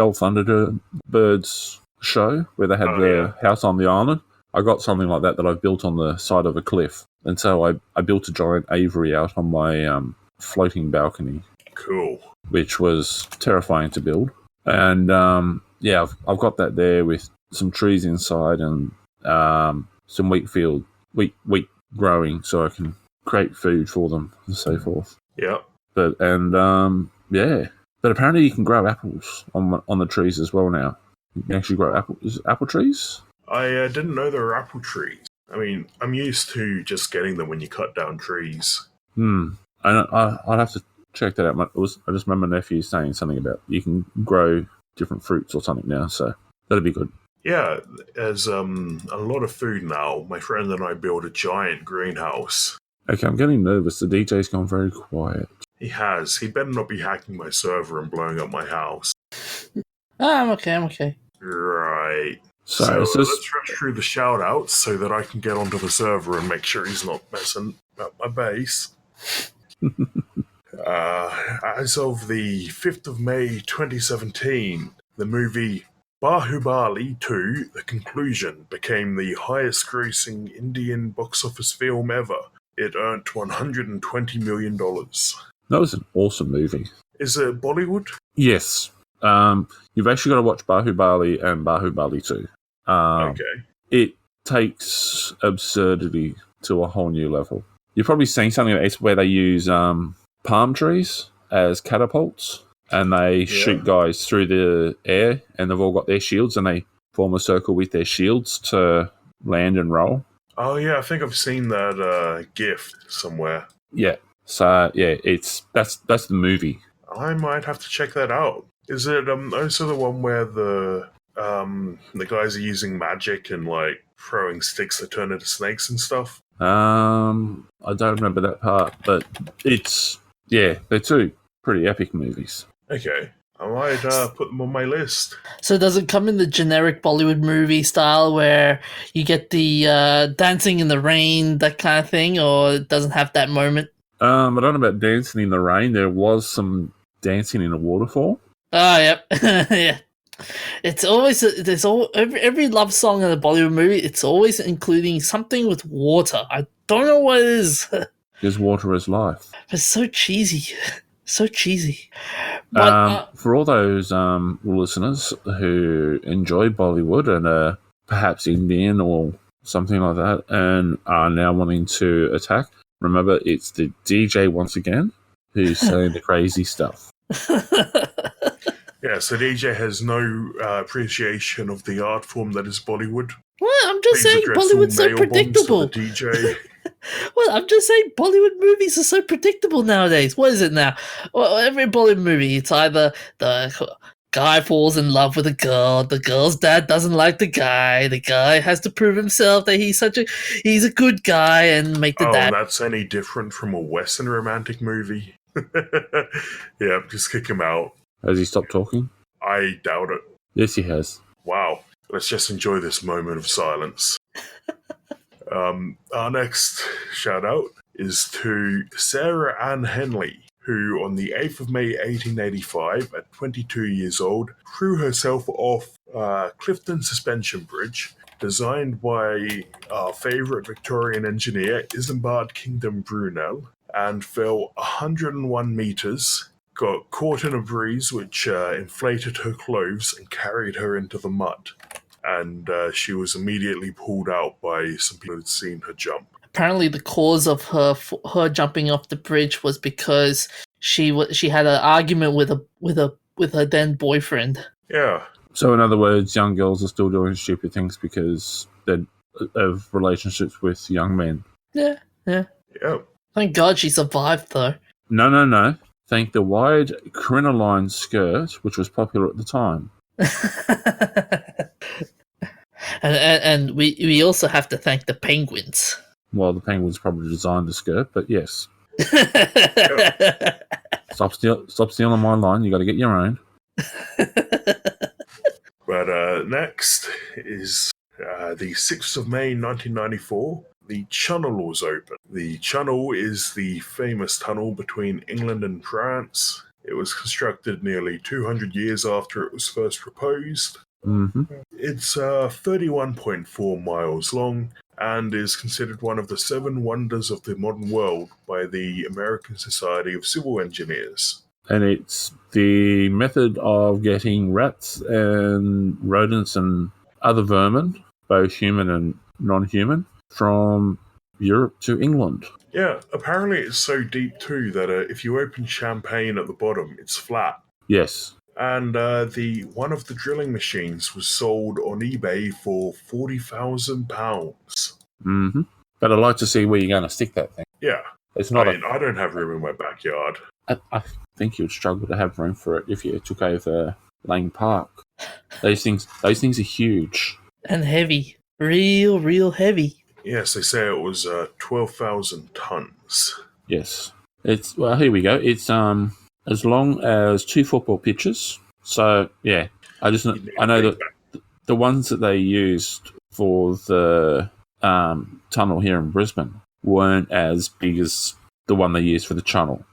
old Thunderbirds show where they had the house on the island? I got something like that I've built on the side of a cliff. And so I built a giant aviary out on my floating balcony. Cool. Which was terrifying to build. And I've got that there with some trees inside and some wheat growing so I can create food for them and so forth. Yeah. But apparently you can grow apples on the trees as well now. You can actually grow apple trees? I didn't know there were apple trees. I mean, I'm used to just getting them when you cut down trees. I'd have to check that out. I just remember my nephew saying something about you can grow different fruits or something now, so that'd be good. Yeah, there's a lot of food now. My friend and I built a giant greenhouse. Okay, I'm getting nervous. The DJ's gone very quiet. He has. He better not be hacking my server and blowing up my house. I'm okay. Right. So let's rush through the shout-outs so that I can get onto the server and make sure he's not messing up my base. As of the 5th of May 2017, the movie Bahubali 2, The Conclusion, became the highest-grossing Indian box office film ever. It earned $120 million. That was an awesome movie. Is it Bollywood? Yes. You've actually got to watch Bahubali and Bahubali 2. Okay. It takes absurdity to a whole new level. You've probably seen something where they use palm trees as catapults, and they shoot guys through the air, and they've all got their shields, and they form a circle with their shields to land and roll. Oh yeah, I think I've seen that GIF somewhere. Yeah. So yeah, that's the movie. I might have to check that out. Is it also the one where the guys are using magic and like throwing sticks that turn into snakes and stuff? I don't remember that part, but they're two pretty epic movies. Okay, I might put them on my list. So does it come in the generic Bollywood movie style where you get the dancing in the rain, that kind of thing, or it doesn't have that moment? I don't know about dancing in the rain. There was some dancing in a waterfall. Oh, yep. Yeah. It's always every love song in a Bollywood movie. It's always including something with water. I don't know what it is. Because water is life. It's so cheesy, so cheesy. But, for all those listeners who enjoy Bollywood and perhaps Indian or something like that, and are now wanting to attack, remember it's the DJ once again who's saying the crazy stuff. Yeah, so DJ has no appreciation of the art form that is Bollywood. Well, I'm just saying Bollywood's so predictable. DJ. Well, I'm just saying Bollywood movies are so predictable nowadays. What is it now? Well, every Bollywood movie, it's either the guy falls in love with a girl, the girl's dad doesn't like the guy has to prove himself that he's a good guy and make the dad. Oh, that's any different from a Western romantic movie? Yeah, just kick him out. Has he stopped talking? I doubt it. Yes, he has. Wow. Let's just enjoy this moment of silence. Our next shout out is to Sarah Ann Henley, who on the 8th of May 1885, at 22 years old, threw herself off Clifton Suspension Bridge, designed by our favourite Victorian engineer, Isambard Kingdom Brunel, and fell 101 metres, got caught in a breeze which inflated her clothes and carried her into the mud. And she was immediately pulled out by some people who had seen her jump. Apparently, the cause of her jumping off the bridge was because she had an argument with her then boyfriend. Yeah. So, in other words, young girls are still doing stupid things because they're of relationships with young men. Yeah. Yep. Thank God she survived, though. No. Thank the wide crinoline skirt, which was popular at the time. and we also have to thank the penguins. Well, the penguins probably designed the skirt, but yes. Stop stealing my line. You got to get your own. But next is the 6th of May 1994. The Channel was open. The Channel is the famous tunnel between England and France. It was constructed nearly 200 years after it was first proposed. Mm-hmm. It's 31.4 miles long and is considered one of the 7 wonders of the modern world by the American Society of Civil Engineers. And it's the method of getting rats and rodents and other vermin, both human and non-human, from Europe to England. Yeah, apparently it's so deep too that if you open champagne at the bottom, it's flat. Yes. And one of the drilling machines was sold on eBay for £40,000. Mm-hmm. But I'd like to see where you're going to stick that thing. Yeah. It's not. I don't have room in my backyard. I think you'd struggle to have room for it if you took over Lane Park. Those things are huge and heavy, real heavy. Yes, they say it was 12,000 tons. Yes, it's here we go. It's as long as 2 football pitches. So yeah, I know that the ones that they used for the tunnel here in Brisbane weren't as big as the one they used for the channel.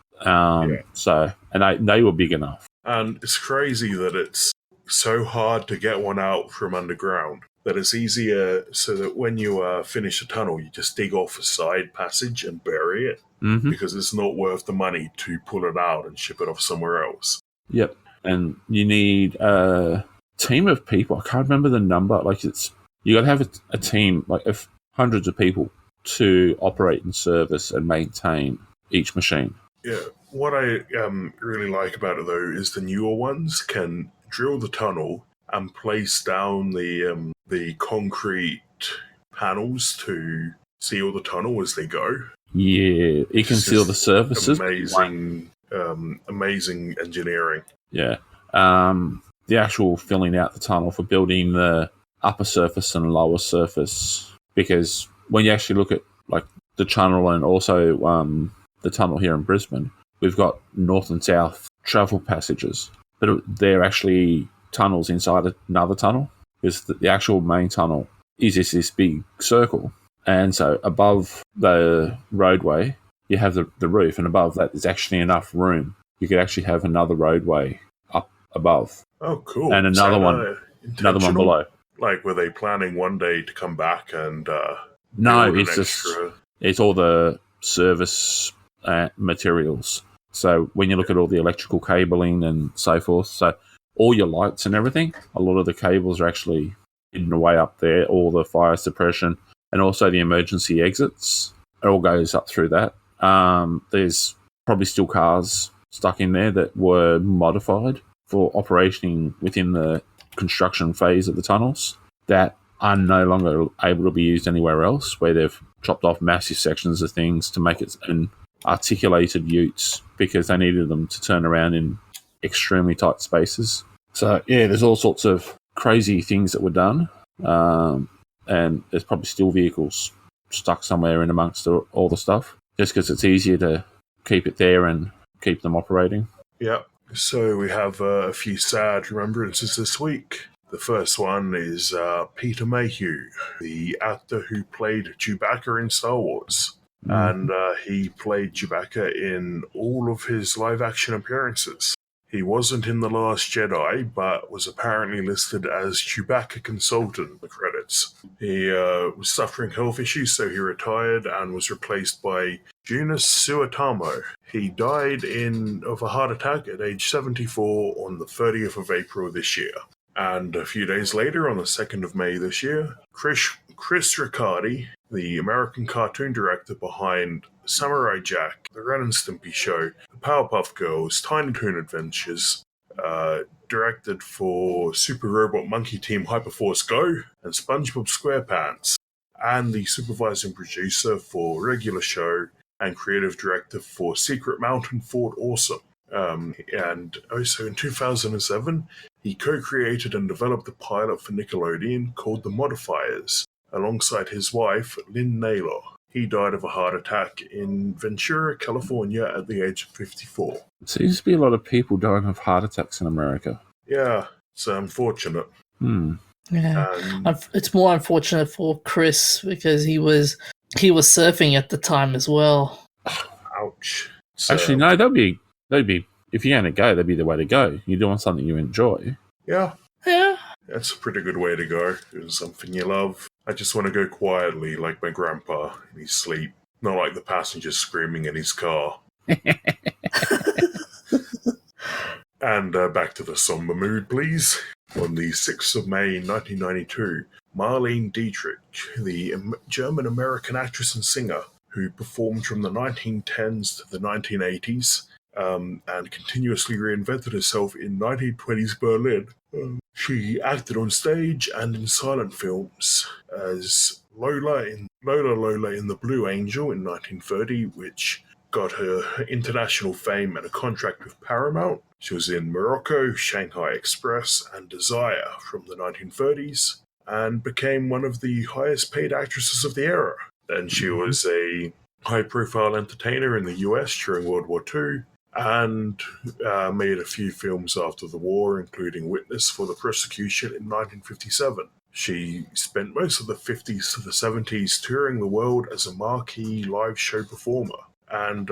So, and they were big enough. And it's crazy that it's so hard to get one out from underground that it's easier so that when you finish a tunnel, you just dig off a side passage and bury it because it's not worth the money to pull it out and ship it off somewhere else. Yep. And you need a team of people. I can't remember the number. Like you got to have a team of hundreds of people to operate and service and maintain each machine. Yeah, what I really like about it though is the newer ones can drill the tunnel and place down the concrete panels to seal the tunnel as they go. Yeah, it can seal the surfaces. Amazing engineering. Yeah, the actual filling out the tunnel for building the upper surface and lower surface, because when you actually look at like the channel and also the tunnel here in Brisbane, we've got north and south travel passages, but they're actually tunnels inside another tunnel, because the actual main tunnel is this big circle. And so above the roadway, you have the roof, and above that is actually enough room. You could actually have another roadway up above. Oh, cool. And another one below. Like, were they planning one day to come back and no, it's all the service materials. So when you look at all the electrical cabling and so forth, so all your lights and everything, a lot of the cables are actually hidden away up there, all the fire suppression, and also the emergency exits. It all goes up through that. There's probably still cars stuck in there that were modified for operating within the construction phase of the tunnels that are no longer able to be used anywhere else, where they've chopped off massive sections of things to make it an articulated utes because they needed them to turn around in extremely tight spaces. So yeah, there's all sorts of crazy things that were done, and there's probably still vehicles stuck somewhere in amongst all the stuff, just because it's easier to keep it there and keep them operating. Yeah, So we have a few sad remembrances this week. The first one is Peter Mayhew, the actor who played Chewbacca in Star Wars. And he played Chewbacca in all of his live-action appearances. He wasn't in The Last Jedi, but was apparently listed as Chewbacca Consultant in the credits. He was suffering health issues, so he retired and was replaced by Junius Suetamo. He died of a heart attack at age 74 on the 30th of April this year. And a few days later, on the 2nd of May this year, Chris Riccardi, the American cartoon director behind Samurai Jack, The Ren and Stimpy Show, The Powerpuff Girls, Tiny Toon Adventures, directed for Super Robot Monkey Team Hyperforce Go and SpongeBob SquarePants, and the supervising producer for Regular Show and creative director for Secret Mountain Fort Awesome. And also in 2007, he co-created and developed a pilot for Nickelodeon called The Modifiers, alongside his wife, Lynn Naylor. He died of a heart attack in Ventura, California at the age of 54. There seems to be a lot of people dying of heart attacks in America. Yeah, it's unfortunate. Yeah, it's more unfortunate for Chris because he was surfing at the time as well. Ouch. Actually, no, that'd be if you're going to go, that'd be the way to go. You're doing something you enjoy. Yeah. Yeah. That's a pretty good way to go. Doing something you love. I just want to go quietly like my grandpa in his sleep. Not like the passenger screaming in his car. And back to the somber mood, please. On the 6th of May 1992, Marlene Dietrich, the German-American actress and singer who performed from the 1910s to the 1980s and continuously reinvented herself in 1920s Berlin. She acted on stage and in silent films as Lola in The Blue Angel in 1930, which got her international fame and a contract with Paramount. She was in Morocco, Shanghai Express, and Desire from the 1930s, and became one of the highest paid actresses of the era. Then she was a high-profile entertainer in the US during World War II, and made a few films after the war, including Witness for the Prosecution in 1957. She spent most of the 50s to the 70s touring the world as a marquee live show performer, and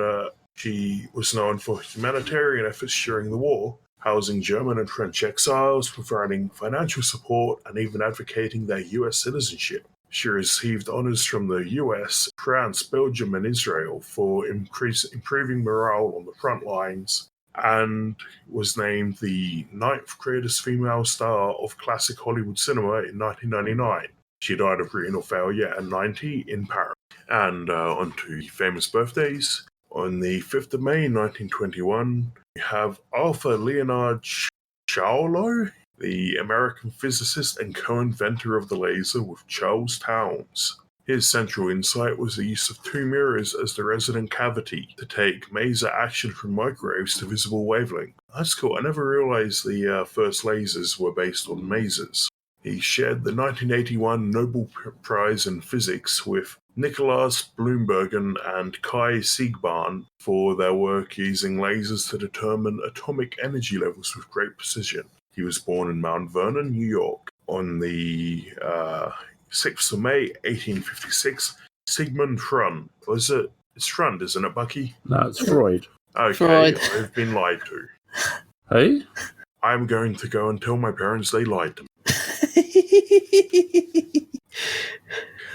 she was known for humanitarian efforts during the war, housing German and French exiles, providing financial support, and even advocating their US citizenship. She received honors from the US, France, Belgium, and Israel for improving morale on the front lines, and was named the 9th greatest female star of classic Hollywood cinema in 1999. She died of renal failure at 90 in Paris. And on to famous birthdays. On the 5th of May 1921, we have Arthur Leonard Charlow, the American physicist and co-inventor of the laser with Charles Towns. His central insight was the use of two mirrors as the resonant cavity to take maser action from microwaves to visible wavelength. That's cool. I never realized the first lasers were based on masers. He shared the 1981 Nobel Prize in Physics with Nicolaus Bloembergen and Kai Siegbahn for their work using lasers to determine atomic energy levels with great precision. He was born in Mount Vernon, New York. On the 6th of May, 1856, Sigmund Freud. It's Freud, isn't it, Bucky? No, it's Freud. Okay, Freud. I've been lied to. Hey? I'm going to go and tell my parents they lied to me.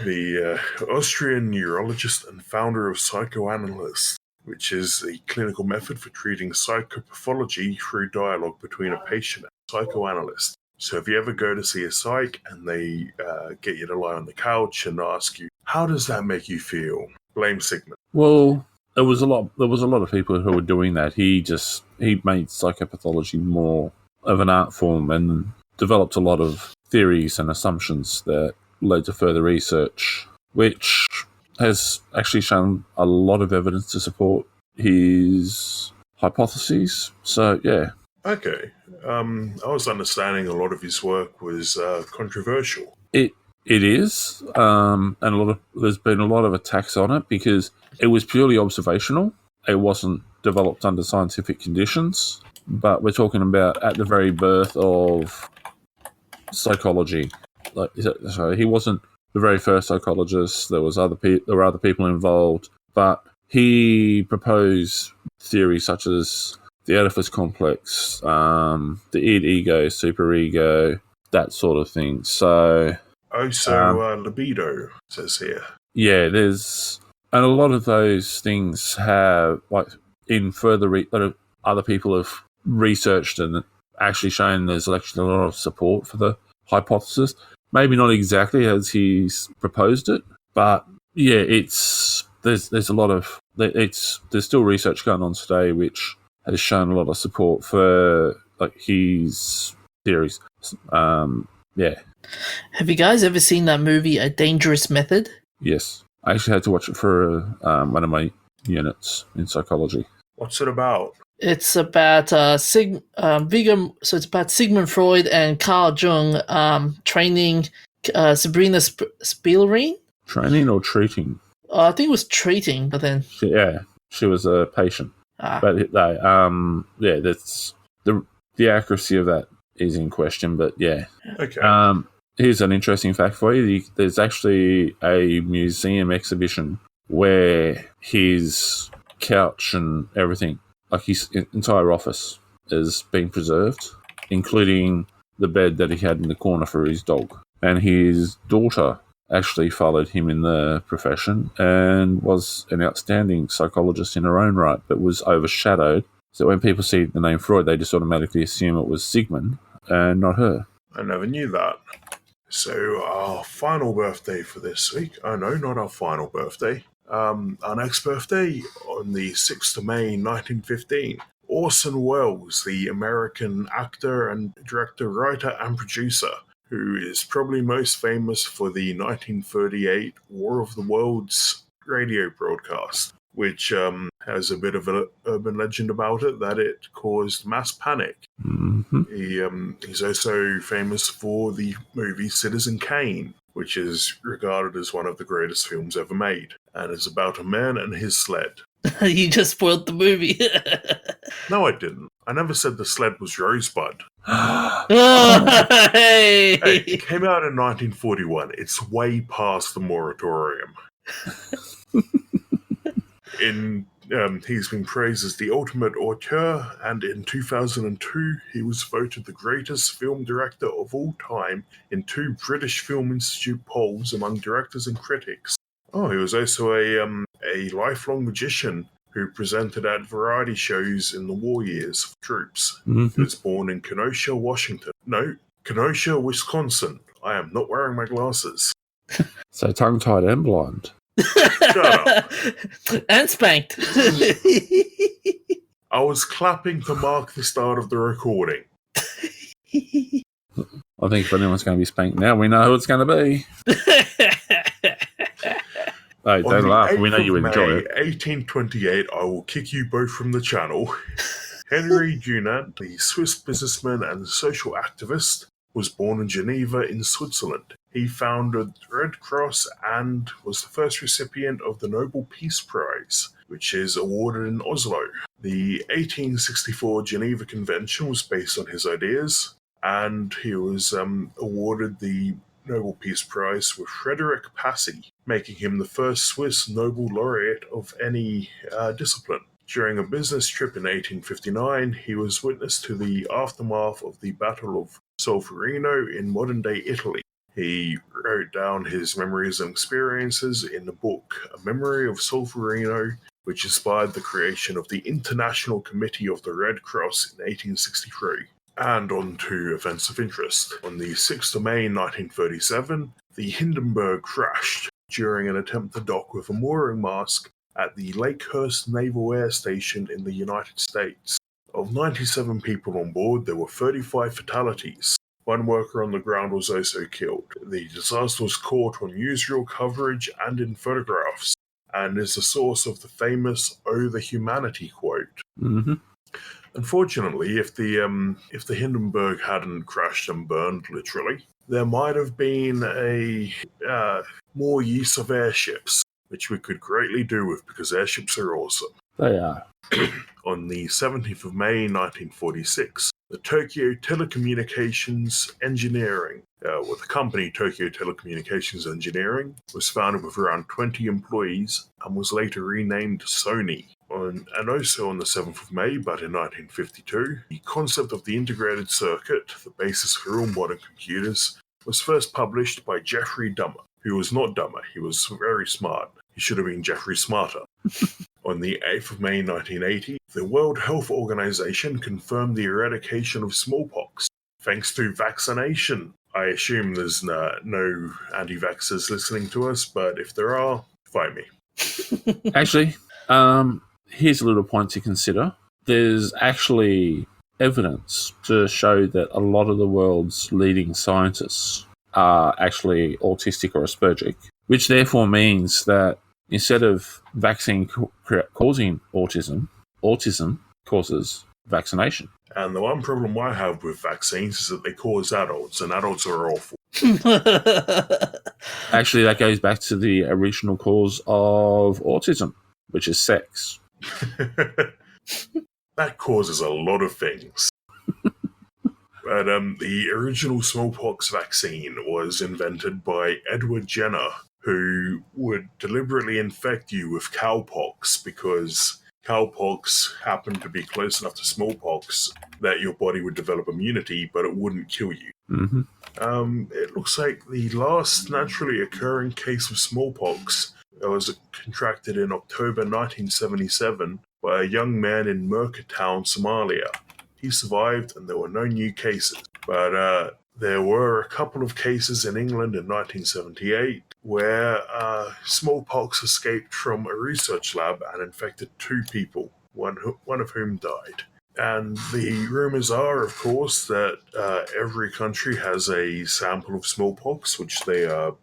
The Austrian neurologist and founder of psychoanalysis, which is a clinical method for treating psychopathology through dialogue between a patient and a psychoanalyst. So if you ever go to see a psych and they get you to lie on the couch and ask you, how does that make you feel? Blame Sigmund. Well, there was a lot of people who were doing that. He made psychopathology more of an art form and developed a lot of theories and assumptions that led to further research, which has actually shown a lot of evidence to support his hypotheses. So, yeah. Okay. I was understanding a lot of his work was controversial. It is, and there's been a lot of attacks on it because it was purely observational. It wasn't developed under scientific conditions, but we're talking about at the very birth of psychology. So he wasn't the very first psychologist. There were other people involved, but he proposed theories such as the Oedipus complex, the id, ego, superego, that sort of thing. So, libido says here. Yeah, and a lot of those things have, like, in further other people have researched and actually shown there's actually a lot of support for the hypothesis. Maybe not exactly as he's proposed it, but yeah, there's a lot of there's still research going on today which has shown a lot of support for like his theories. Yeah. Have you guys ever seen that movie, A Dangerous Method? Yes. I actually had to watch it for one of my units in psychology. What's it about? It's about it's about Sigmund Freud and Carl Jung training Sabrina Spielrein. Training or treating? I think it was treating, but then she was a patient. But that's the accuracy of that is in question. But yeah, okay. Here's an interesting fact for you. There's actually a museum exhibition where his couch and everything, like his entire office, is being preserved, including the bed that he had in the corner for his dog. And his daughter actually followed him in the profession and was an outstanding psychologist in her own right, but was overshadowed. So when people see the name Freud, they just automatically assume it was Sigmund and not her. I never knew that. So our final birthday for this week, oh no, not our final birthday, our next birthday on the 6th of May 1915, Orson Welles, the American actor and director, writer and producer, who is probably most famous for the 1938 War of the Worlds radio broadcast, which has a bit of an urban legend about it, that it caused mass panic. Mm-hmm. He's also famous for the movie Citizen Kane, which is regarded as one of the greatest films ever made, and is about a man and his sled. You just spoiled the movie. No, I didn't. I never said the sled was Rosebud. Hey, it came out in 1941. It's way past the moratorium. He's been praised as the ultimate auteur, and in 2002 he was voted the greatest film director of all time in 2 British Film Institute polls among directors and critics. Oh, he was also a lifelong magician who presented at variety shows in the war years for troops. Mm-hmm. He was born in Kenosha, Kenosha, Wisconsin. I am not wearing my glasses. So tongue-tied and blind. Shut up. And spanked. I was clapping to mark the start of the recording. I think if anyone's going to be spanked now, we know who it's going to be. Hey, don't laugh. We know you enjoy it. 1828, I will kick you both from the channel. Henry Dunant, the Swiss businessman and social activist, was born in Geneva in Switzerland. He founded the Red Cross and was the first recipient of the Nobel Peace Prize, which is awarded in Oslo. The 1864 Geneva Convention was based on his ideas, and he was awarded the Nobel Peace Prize with Frederick Passy, making him the first Swiss Nobel laureate of any discipline. During a business trip in 1859, he was witness to the aftermath of the Battle of Solferino in modern-day Italy. He wrote down his memories and experiences in the book A Memory of Solferino, which inspired the creation of the International Committee of the Red Cross in 1863. And on to events of interest. On the 6th of May 1937, the Hindenburg crashed during an attempt to dock with a mooring mast at the Lakehurst Naval Air Station in the United States. Of 97 people on board, there were 35 fatalities. One worker on the ground was also killed. The disaster was caught on newsreel coverage and in photographs, and is the source of the famous "Oh, the humanity" quote. Mm-hmm. Unfortunately, if the Hindenburg hadn't crashed and burned, literally, there might have been a more use of airships, which we could greatly do with because airships are awesome. They are. On the 17th of May 1946, the Tokyo Telecommunications Engineering, the company Tokyo Telecommunications Engineering, was founded with around 20 employees and was later renamed Sony. And also on the 7th of May, but in 1952, the concept of the integrated circuit, the basis for all modern computers, was first published by Jeffrey Dahmer, who was not dumber, he was very smart. He should have been Jeffrey Smarter. On the 8th of May 1980, the World Health Organization confirmed the eradication of smallpox thanks to vaccination. I assume there's no anti-vaxxers listening to us, but if there are, fight me. Actually, here's a little point to consider. There's actually evidence to show that a lot of the world's leading scientists are actually autistic or Aspergic, which therefore means that instead of vaccine causing autism, autism causes vaccination. And the one problem I have with vaccines is that they cause adults, and adults are awful. Actually, that goes back to the original cause of autism, which is sex. That causes a lot of things. But the original smallpox vaccine was invented by Edward Jenner, who would deliberately infect you with cowpox because cowpox happened to be close enough to smallpox that your body would develop immunity, but it wouldn't kill you. Mm-hmm. It looks like the last naturally occurring case of smallpox was contracted in October 1977 by a young man in Merkatown, Somalia. He survived and there were no new cases, but there were a couple of cases in England in 1978 where smallpox escaped from a research lab and infected 2 people, one of whom died. And the rumours are, of course, that every country has a sample of smallpox, which they are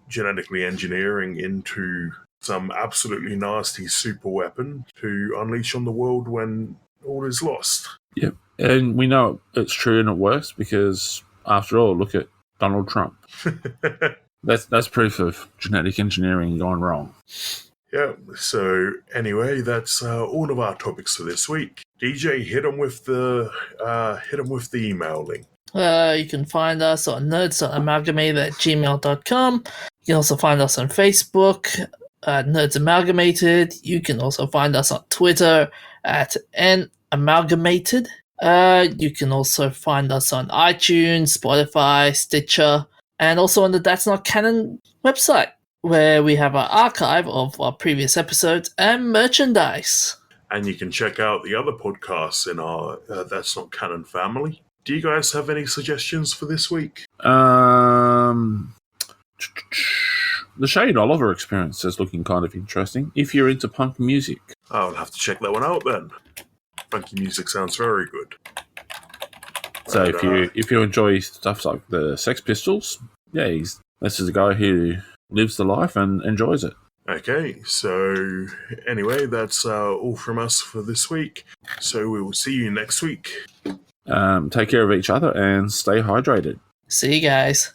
genetically engineering into some absolutely nasty super weapon to unleash on the world when all is lost. Yep. And we know it's true and it works because, after all, look at Donald Trump. That's proof of genetic engineering gone wrong. Yeah, so anyway, that's all of our topics for this week. DJ, hit them with the email link. You can find us on nerds.amalgamated@gmail.com. You can also find us on Facebook at Nerds Amalgamated. You can also find us on Twitter at namalgamated. You can also find us on iTunes, Spotify, Stitcher, and also on the That's Not Canon website, where we have our archive of our previous episodes and merchandise. And you can check out the other podcasts in our That's Not Canon family. Do you guys have any suggestions for this week? The Shane Oliver Experience is looking kind of interesting, if you're into punk music. I'll have to check that one out then. Funky music sounds very good. So if you enjoy stuff like the Sex Pistols, yeah, this is a guy who lives the life and enjoys it. Okay, so anyway, that's all from us for this week. So we will see you next week. Take care of each other and stay hydrated. See you guys.